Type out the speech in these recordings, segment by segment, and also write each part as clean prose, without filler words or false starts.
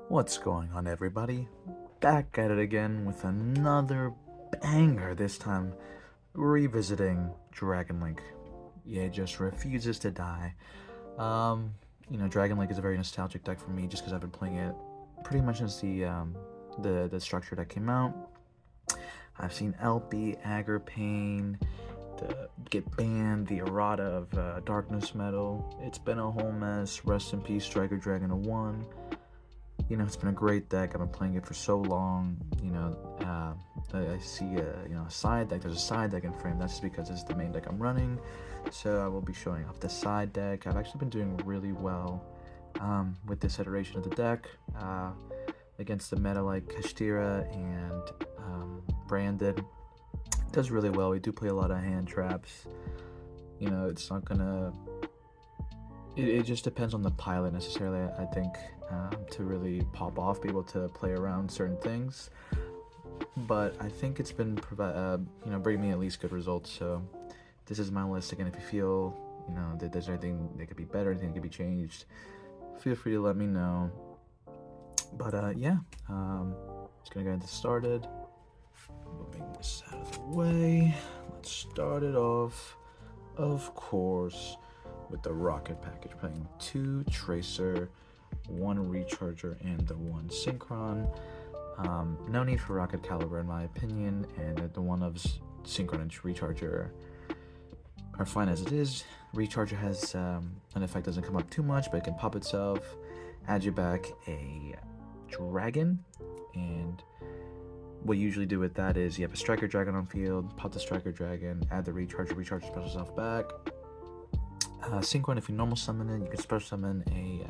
What's going on, everybody? Back at it again with another banger, this time revisiting Dragon Link. Yeah, it just refuses to die. Um, Dragon Link is a very nostalgic deck for me just because I've been playing it pretty much since the structure that came out. I've seen LP, Aggro Pain, get banned, the errata of Darkness Metal. It's been a whole mess. Rest in peace, Striker Dragon 01. It's been a great deck. I've been playing it for so long. I see a side deck. There's a side deck in frame. That's just because it's the main deck I'm running. So I will be showing off the side deck. I've actually been doing really well with this iteration of the deck against the meta like Kashtira and Branded. It does really well. We do play a lot of hand traps. It's not gonna. It just depends on the pilot necessarily, I think, to really pop off, be able to play around certain things. But I think it's been bringing me at least good results. So this is my list again. If you feel that there's anything that could be better, anything that could be changed, feel free to let me know. But just gonna go ahead and get started. Moving this out of the way. Let's start it off, of course, with the rocket package, playing 2 Tracer, 1 Recharger, and the 1 Synchron. No need for Rocket Caliber in my opinion, and the one of Synchron and Recharger are fine as it is. Recharger has an effect, doesn't come up too much, but it can pop itself, add you back a dragon, and what you usually do with that is you have a Striker Dragon on field, pop the Striker Dragon, add the Recharger, Recharger special yourself back. Synchron, if you normal summon it, you can special summon a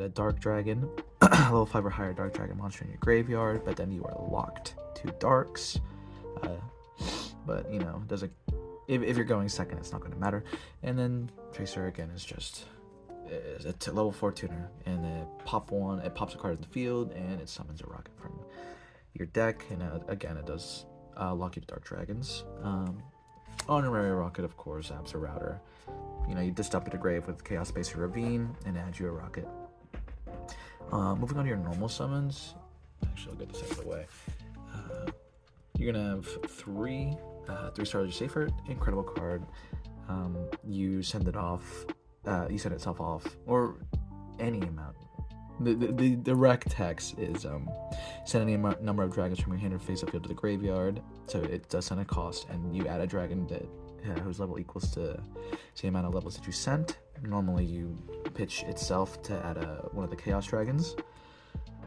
Dark Dragon, level 5 or higher Dark Dragon monster in your graveyard, but then you are locked to Darks. But doesn't. If you're going second, it's not going to matter. And then Tracer again is just a level 4 tuner, and it pops a card in the field, and it summons a rocket from your deck, and again it does lock you to Dark Dragons. Honorary rocket, of course, apps a router. You just dump it to grave with Chaos Spacer Ravine and add you a rocket. Moving on to your normal summons. Actually, I'll get this out of the way. You're gonna have 3 stars safer. Incredible card. You send it off. You send itself off, or any amount. The direct text is send any number of dragons from your hand or face up field to the graveyard. So it does send a cost, and you add a dragon that whose level equals to the same amount of levels that you sent. Normally you pitch itself to add one of the chaos dragons,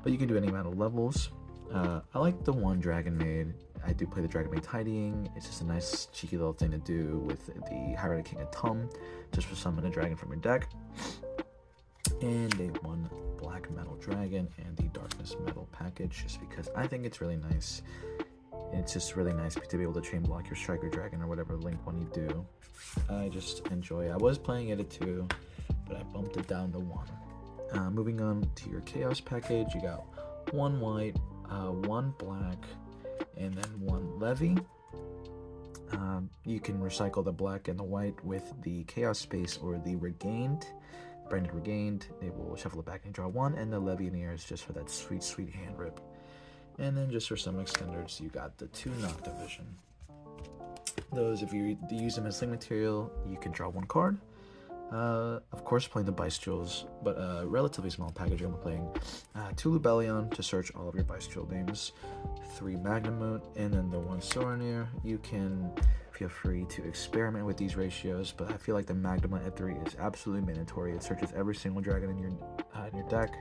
but you can do any amount of levels. I like the 1 dragon maid. I do play the dragon maid tidying. It's just a nice cheeky little thing to do with the Hierarchy King of Tum, just for summon a dragon from your deck. And a 1 black metal dragon and the darkness metal package, just because I think it's really nice. It's just really nice to be able to chain block your Striker Dragon or whatever Link one you do. I just enjoy it. I was playing it at 2, but I bumped it down to 1. Moving on to your Chaos package, you got 1 white, 1 black, and then 1 Levy. You can recycle the black and the white with the Chaos Space or the Regained. Branded Regained, they will shuffle it back and draw 1, and the Levy in the air is just for that sweet, sweet hand rip. And then just for some extenders, you got the 2 Nocta Vision. Those, if you use them as link material, you can draw 1 card. Of course, playing the Bystials, but a relatively small package. I'm playing 2 Lubellion to search all of your Bystial names, 3 Magna, and then the 1 Soranir. You can feel free to experiment with these ratios, but I feel like the Magna at 3 is absolutely mandatory. It searches every single dragon in your deck.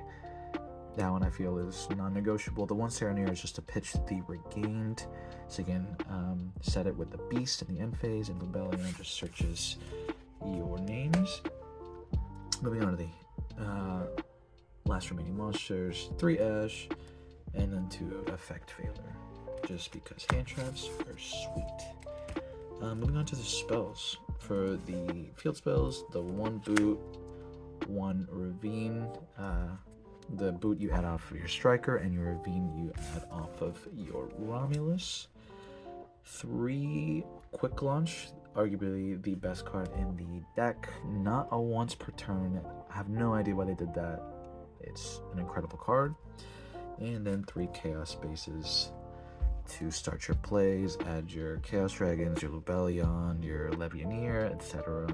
That one I feel is non-negotiable. The 1 Soranir is just to pitch the Regained, so you can set it with the Beast in the end phase, and Lubellion just searches your names. Moving on to the last remaining monsters, 3 Ash, and then 2 Effect Failure, just because hand traps are sweet. Moving on to the spells. For the field spells, the 1 Boot, 1 Ravine. The Boot you add off of your Striker, and your Ravine you add off of your Romulus. 3 Quick Launch, arguably the best card in the deck. Not a once per turn. I have no idea why they did that. It's an incredible card. And then 3 Chaos Spaces to start your plays. Add your Chaos Dragons, your Lubellion, your Legionnaire, etc.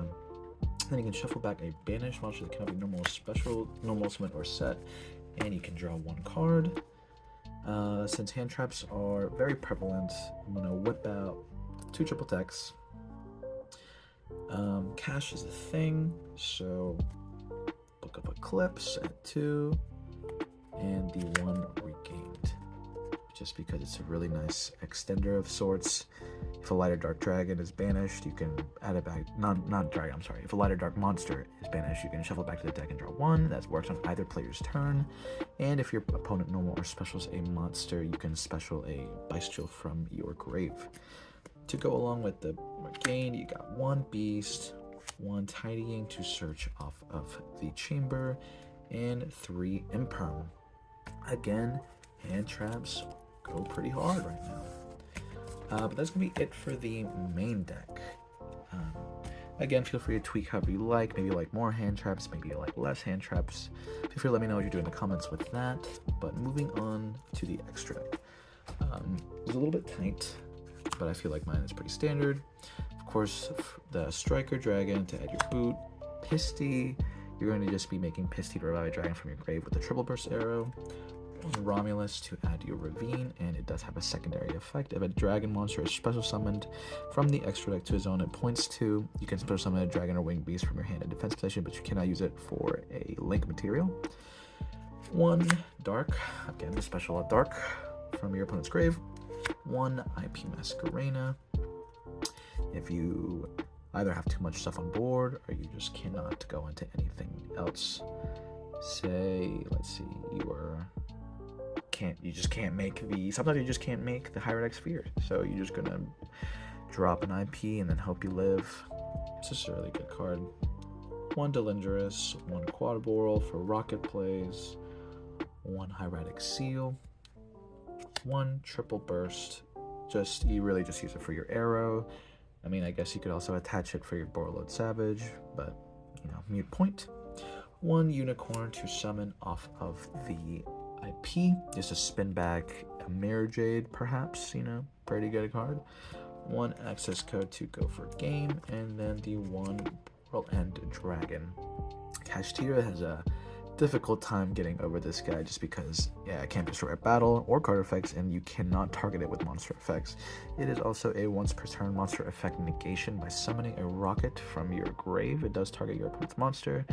Then you can shuffle back a banished monster that cannot be normal, special, normal, summon, or set, and you can draw 1 card. Since hand traps are very prevalent, I'm gonna whip out 2 triple decks. Cash is a thing, so Book of Eclipse at 2, and the 1 Regained, just because it's a really nice extender of sorts. If a lighter dark dragon is banished, you can add it back. Not dragon, I'm sorry. If a lighter dark monster is banished, you can shuffle back to the deck and draw 1. That works on either player's turn. And if your opponent normal or specials a monster, you can special a Bystial from your grave. To go along with the Regain, you got 1 Beast, 1 Tidying to search off of the chamber, and 3 Imperm. Again, hand traps go pretty hard right now. But that's going to be it for the main deck. Again, feel free to tweak however you like. Maybe you like more hand traps, maybe you like less hand traps. Feel free to let me know what you do in the comments with that. But moving on to the extra deck. It's a little bit tight, but I feel like mine is pretty standard. Of course, the Striker Dragon to add your boot. Pisty, you're going to just be making Pisty to revive a dragon from your grave with a triple burst arrow. Romulus to add your Ravine, and it does have a secondary effect. If a dragon monster is special summoned from the extra deck to a zone it points to, you can special summon a dragon or winged beast from your hand in defense position, but you cannot use it for a link material. 1 Dark, again the special Dark from your opponent's grave. 1 IP Masquerena. If you either have too much stuff on board or you just cannot go into anything else, say, let's see, you just can't make the, sometimes you just can't make the higher deck sphere, so you're just gonna drop an IP and then hope you live. It's just a really good card. 1 Delindrous, 1 Quadboral for rocket plays, 1 Hieratic Seal, 1 Triple Burst, you really just use it for your arrow. I mean, I guess you could also attach it for your Borreload Savage, but, you know, mute point. 1 Unicorn to summon off of the IP, just a spin back a Mirror Jade, perhaps, you know, pretty good card. 1 access code to go for game, and then the 1 World End Dragon. Kashtira has a difficult time getting over this guy just because, yeah, it can't destroy a battle or card effects, and you cannot target it with monster effects. It is also a once per turn monster effect negation by summoning a rocket from your grave. It does target your opponent's monster.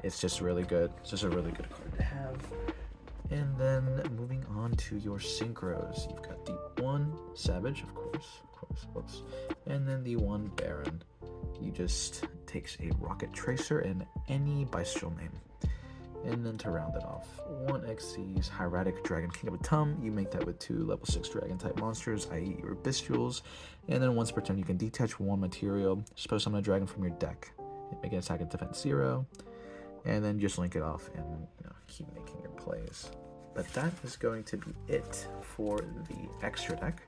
It's just really good. It's just a really good card to have. And then moving on to your synchros, you've got the 1 Savage, of course, whoops, and then the 1 Baron. You just takes a Rocket Tracer and any Bystial name. And then to round it off, 1 Xyz Hieratic Dragon King of Atum. You make that with 2 level 6 dragon type monsters, i.e. your Bystials. And then once per turn, you can detach 1 material, special summon a dragon from your deck, make an attack and defense 0. And then just link it off and, you know, keep making your plays. But that is going to be it for the extra deck.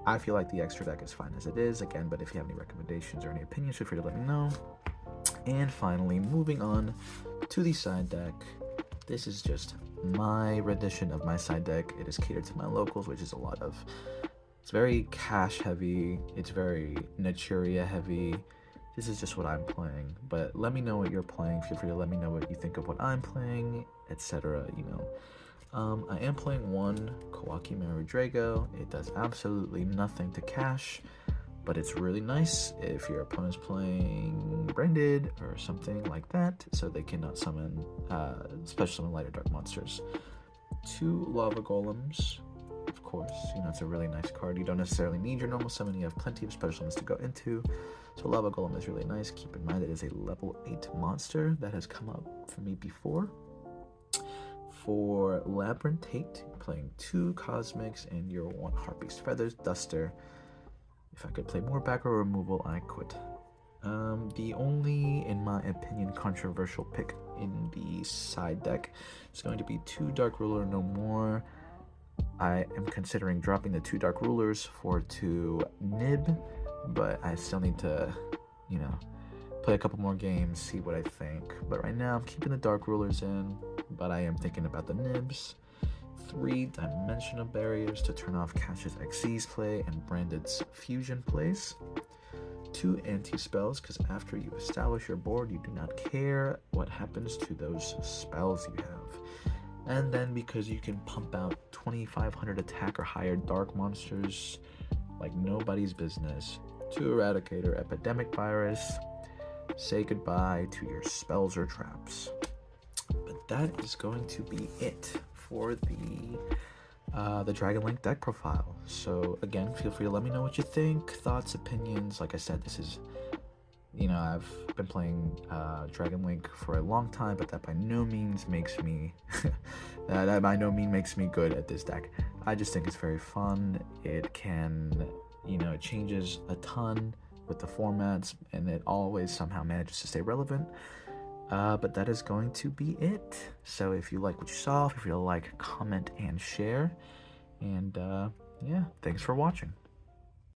I feel like the extra deck is fine as it is, again, but if you have any recommendations or any opinions, feel free to let me know. And finally, moving on to the side deck. This is just my rendition of my side deck. It is catered to my locals, which is a lot of, it's very cash heavy, it's very Naturia heavy. This is just what I'm playing, but let me know what you're playing. Feel free to let me know what you think of what I'm playing, etc. You know, I am playing 1 Kawaki Maru Drago. It does absolutely nothing to cash, but it's really nice if your opponent's playing Branded or something like that, so they cannot summon, special summon lighter dark monsters. 2 Lava Golems. Of course, you know, it's a really nice card. You don't necessarily need your normal summon, you have plenty of special summons to go into. So Lava Golem is really nice. Keep in mind it is a level 8 monster that has come up for me before. For Labyrinttate, you're playing 2 Cosmics and your 1 Harpy's Feathers Duster. If I could play more back row removal, I could. The only, in my opinion, controversial pick in the side deck is going to be 2 Dark Ruler No More. I am considering dropping the 2 Dark Rulers for 2 Nib, but I still need to, you know, play a couple more games, see what I think. But right now, I'm keeping the Dark Rulers in, but I am thinking about the Nibs. 3 dimensional barriers to turn off Cash's XZ's play and Branded's fusion plays. 2 anti-spells, because after you establish your board, you do not care what happens to those spells you have. And then because you can pump out 2,500 attack or higher dark monsters like nobody's business. 2 Eradicator Epidemic Virus. Say goodbye to your spells or traps. But that is going to be it for the Dragon Link deck profile. So again, feel free to let me know what you think, thoughts, opinions. Like I said, this is, I've been playing Dragon Link for a long time, but that by no means makes me that by no means makes me good at this deck. I just think it's very fun. It can, it changes a ton with the formats, and it always somehow manages to stay relevant. But that is going to be it. So if you like what you saw, feel free to like, comment, and share. And yeah, thanks for watching.